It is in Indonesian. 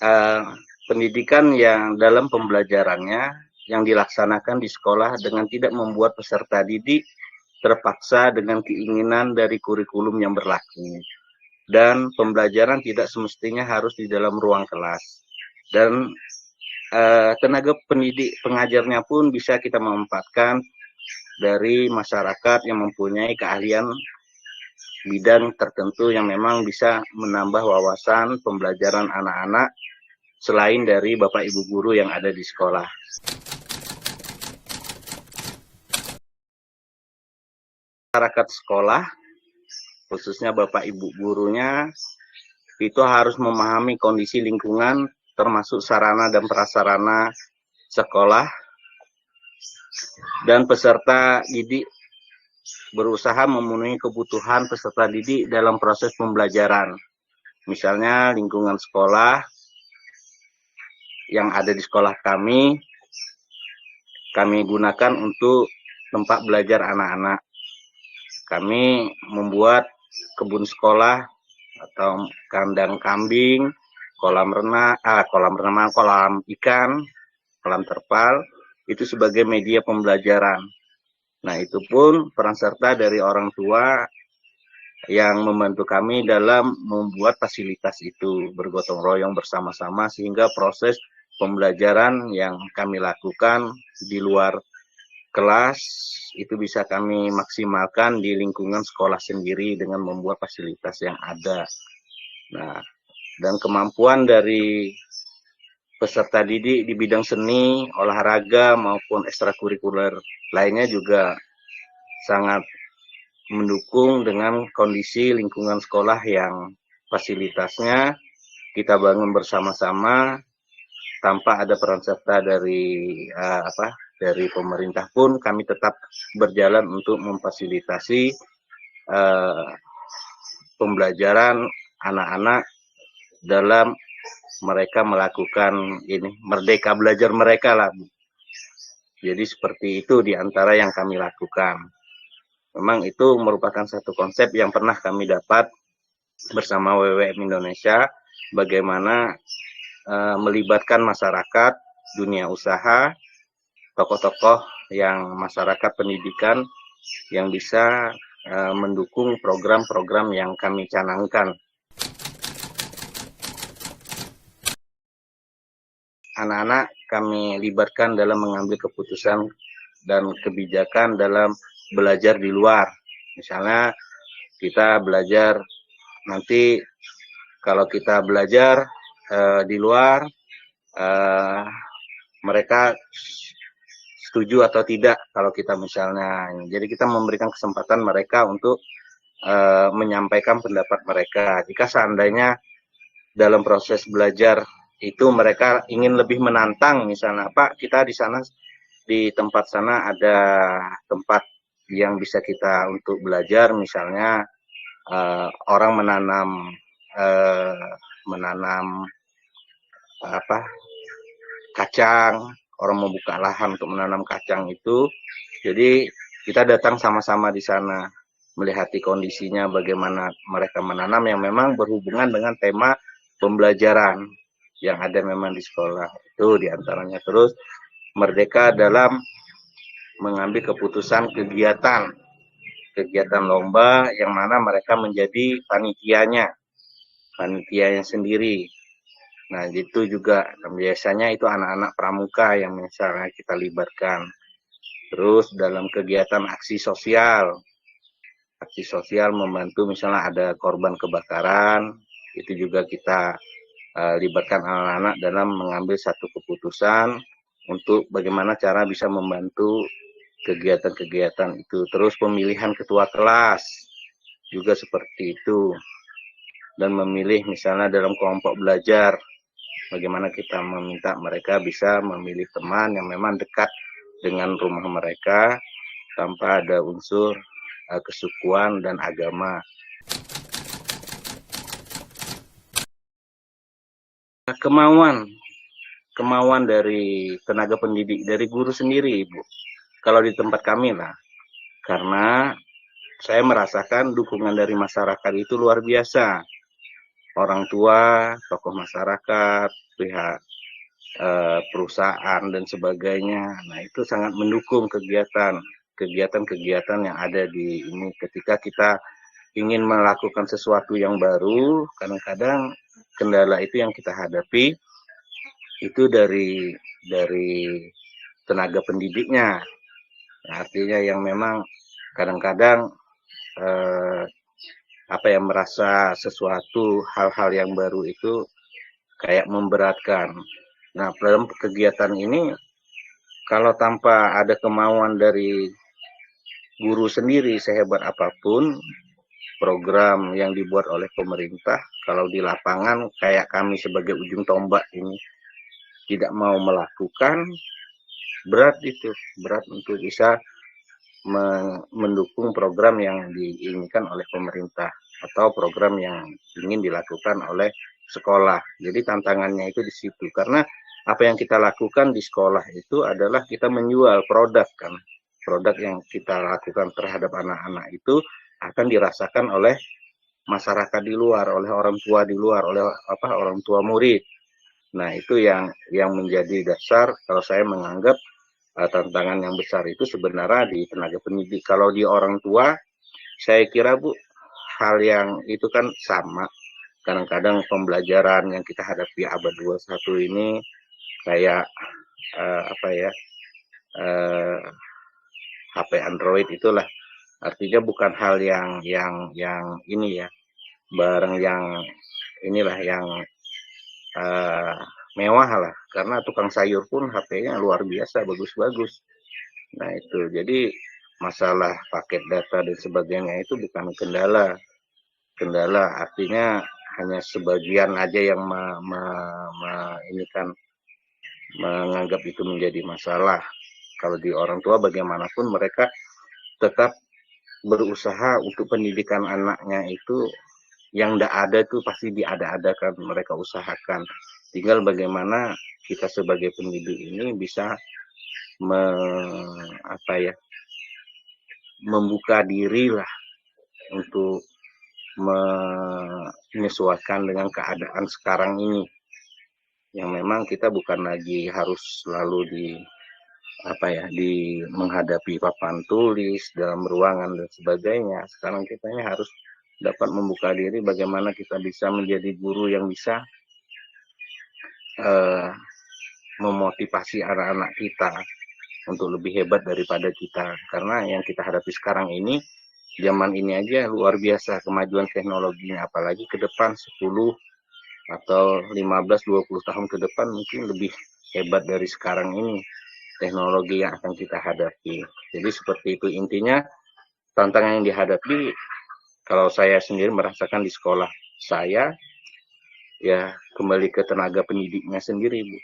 eh, pendidikan yang dalam pembelajarannya yang dilaksanakan di sekolah dengan tidak membuat peserta didik terpaksa dengan keinginan dari kurikulum yang berlaku. Dan pembelajaran tidak semestinya harus di dalam ruang kelas. Dan tenaga pendidik pengajarnya pun bisa kita manfaatkan dari masyarakat yang mempunyai keahlian bidang tertentu yang memang bisa menambah wawasan pembelajaran anak-anak selain dari Bapak Ibu guru yang ada di sekolah. Masyarakat sekolah, khususnya Bapak Ibu gurunya, itu harus memahami kondisi lingkungan termasuk sarana dan prasarana sekolah, dan peserta didik berusaha memenuhi kebutuhan peserta didik dalam proses pembelajaran. Misalnya lingkungan sekolah yang ada di sekolah kami gunakan untuk tempat belajar anak-anak. Kami membuat kebun sekolah atau kandang kambing, kolam renang, kolam ikan, kolam terpal, itu sebagai media pembelajaran. Nah, itu pun peran serta dari orang tua yang membantu kami dalam membuat fasilitas itu, bergotong royong bersama-sama sehingga proses pembelajaran yang kami lakukan di luar kelas itu bisa kami maksimalkan di lingkungan sekolah sendiri dengan membuat fasilitas yang ada. Nah, dan kemampuan dari peserta didik di bidang seni, olahraga maupun ekstrakurikuler lainnya juga sangat mendukung dengan kondisi lingkungan sekolah yang fasilitasnya kita bangun bersama-sama tanpa ada peran serta dari pemerintah pun kami tetap berjalan untuk memfasilitasi pembelajaran anak-anak dalam mereka melakukan ini merdeka belajar mereka lah. Jadi seperti itu diantara yang kami lakukan. Memang itu merupakan satu konsep yang pernah kami dapat bersama WWM Indonesia, bagaimana melibatkan masyarakat, dunia usaha, tokoh-tokoh yang masyarakat pendidikan yang bisa mendukung program-program yang kami canangkan. Anak-anak kami libatkan dalam mengambil keputusan dan kebijakan dalam belajar di luar. Misalnya kita belajar nanti kalau kita belajar di luar, mereka setuju atau tidak kalau kita misalnya. Jadi kita memberikan kesempatan mereka untuk menyampaikan pendapat mereka. Jika seandainya dalam proses belajar itu mereka ingin lebih menantang, misalnya Pak, kita di sana di tempat sana ada tempat yang bisa kita untuk belajar, misalnya orang menanam kacang, orang membuka lahan untuk menanam kacang itu. Jadi kita datang sama-sama di sana melihati kondisinya bagaimana mereka menanam yang memang berhubungan dengan tema pembelajaran yang ada memang di sekolah itu diantaranya. Terus merdeka dalam mengambil keputusan kegiatan lomba yang mana mereka menjadi panitianya sendiri. Nah, itu juga biasanya itu anak-anak pramuka yang misalnya kita libatkan. Terus dalam kegiatan aksi sosial membantu misalnya ada korban kebakaran, itu juga kita libatkan anak-anak dalam mengambil satu keputusan untuk bagaimana cara bisa membantu kegiatan-kegiatan itu. Terus pemilihan ketua kelas juga seperti itu. Dan memilih misalnya dalam kelompok belajar, bagaimana kita meminta mereka bisa memilih teman yang memang dekat dengan rumah mereka tanpa ada unsur kesukuan dan agama. Kemauan dari tenaga pendidik, dari guru sendiri, Ibu. Kalau di tempat kami lah, karena saya merasakan dukungan dari masyarakat itu luar biasa. Orang tua, tokoh masyarakat, pihak perusahaan dan sebagainya. Nah, itu sangat mendukung kegiatan-kegiatan yang ada di ini. Ketika kita ingin melakukan sesuatu yang baru, kadang-kadang kendala itu yang kita hadapi itu dari tenaga pendidiknya. Nah, artinya yang memang kadang-kadang merasa sesuatu hal-hal yang baru itu kayak memberatkan. Nah, dalam kegiatan ini kalau tanpa ada kemauan dari guru sendiri, sehebat apapun program yang dibuat oleh pemerintah, kalau di lapangan kayak kami sebagai ujung tombak ini tidak mau melakukan, berat untuk bisa mendukung program yang diinginkan oleh pemerintah atau program yang ingin dilakukan oleh sekolah. Jadi tantangannya itu di situ, karena apa yang kita lakukan di sekolah itu adalah kita menjual produk kan. Produk yang kita lakukan terhadap anak-anak itu akan dirasakan oleh masyarakat di luar, oleh orang tua di luar, oleh orang tua murid. Nah, itu yang menjadi dasar kalau saya menganggap tantangan yang besar itu sebenarnya di tenaga pendidik. Kalau di orang tua, saya kira Bu, hal yang itu kan sama. Kadang-kadang pembelajaran yang kita hadapi abad 21 ini kayak HP Android itulah. Artinya bukan hal yang ini ya, barang yang inilah yang mewah lah, karena tukang sayur pun HP-nya luar biasa bagus-bagus. Nah, itu jadi masalah paket data dan sebagainya itu bukan kendala artinya hanya sebagian aja yang ini kan menganggap itu menjadi masalah. Kalau di orang tua bagaimanapun mereka tetap berusaha untuk pendidikan anaknya itu yang tidak ada itu pasti diada-adakan, mereka usahakan. Tinggal bagaimana kita sebagai pendidik ini bisa membuka diri lah untuk menyesuaikan dengan keadaan sekarang ini, yang memang kita bukan lagi harus selalu menghadapi papan tulis dalam ruangan dan sebagainya. Sekarang kita harus dapat membuka diri bagaimana kita bisa menjadi guru yang bisa memotivasi anak-anak kita untuk lebih hebat daripada kita. Karena yang kita hadapi sekarang ini, zaman ini aja luar biasa kemajuan teknologinya, apalagi ke depan 10 atau 15-20 tahun ke depan mungkin lebih hebat dari sekarang ini teknologi yang akan kita hadapi. Jadi seperti itu intinya, tantangan yang dihadapi kalau saya sendiri merasakan di sekolah saya, ya kembali ke tenaga pendidiknya sendiri Bu.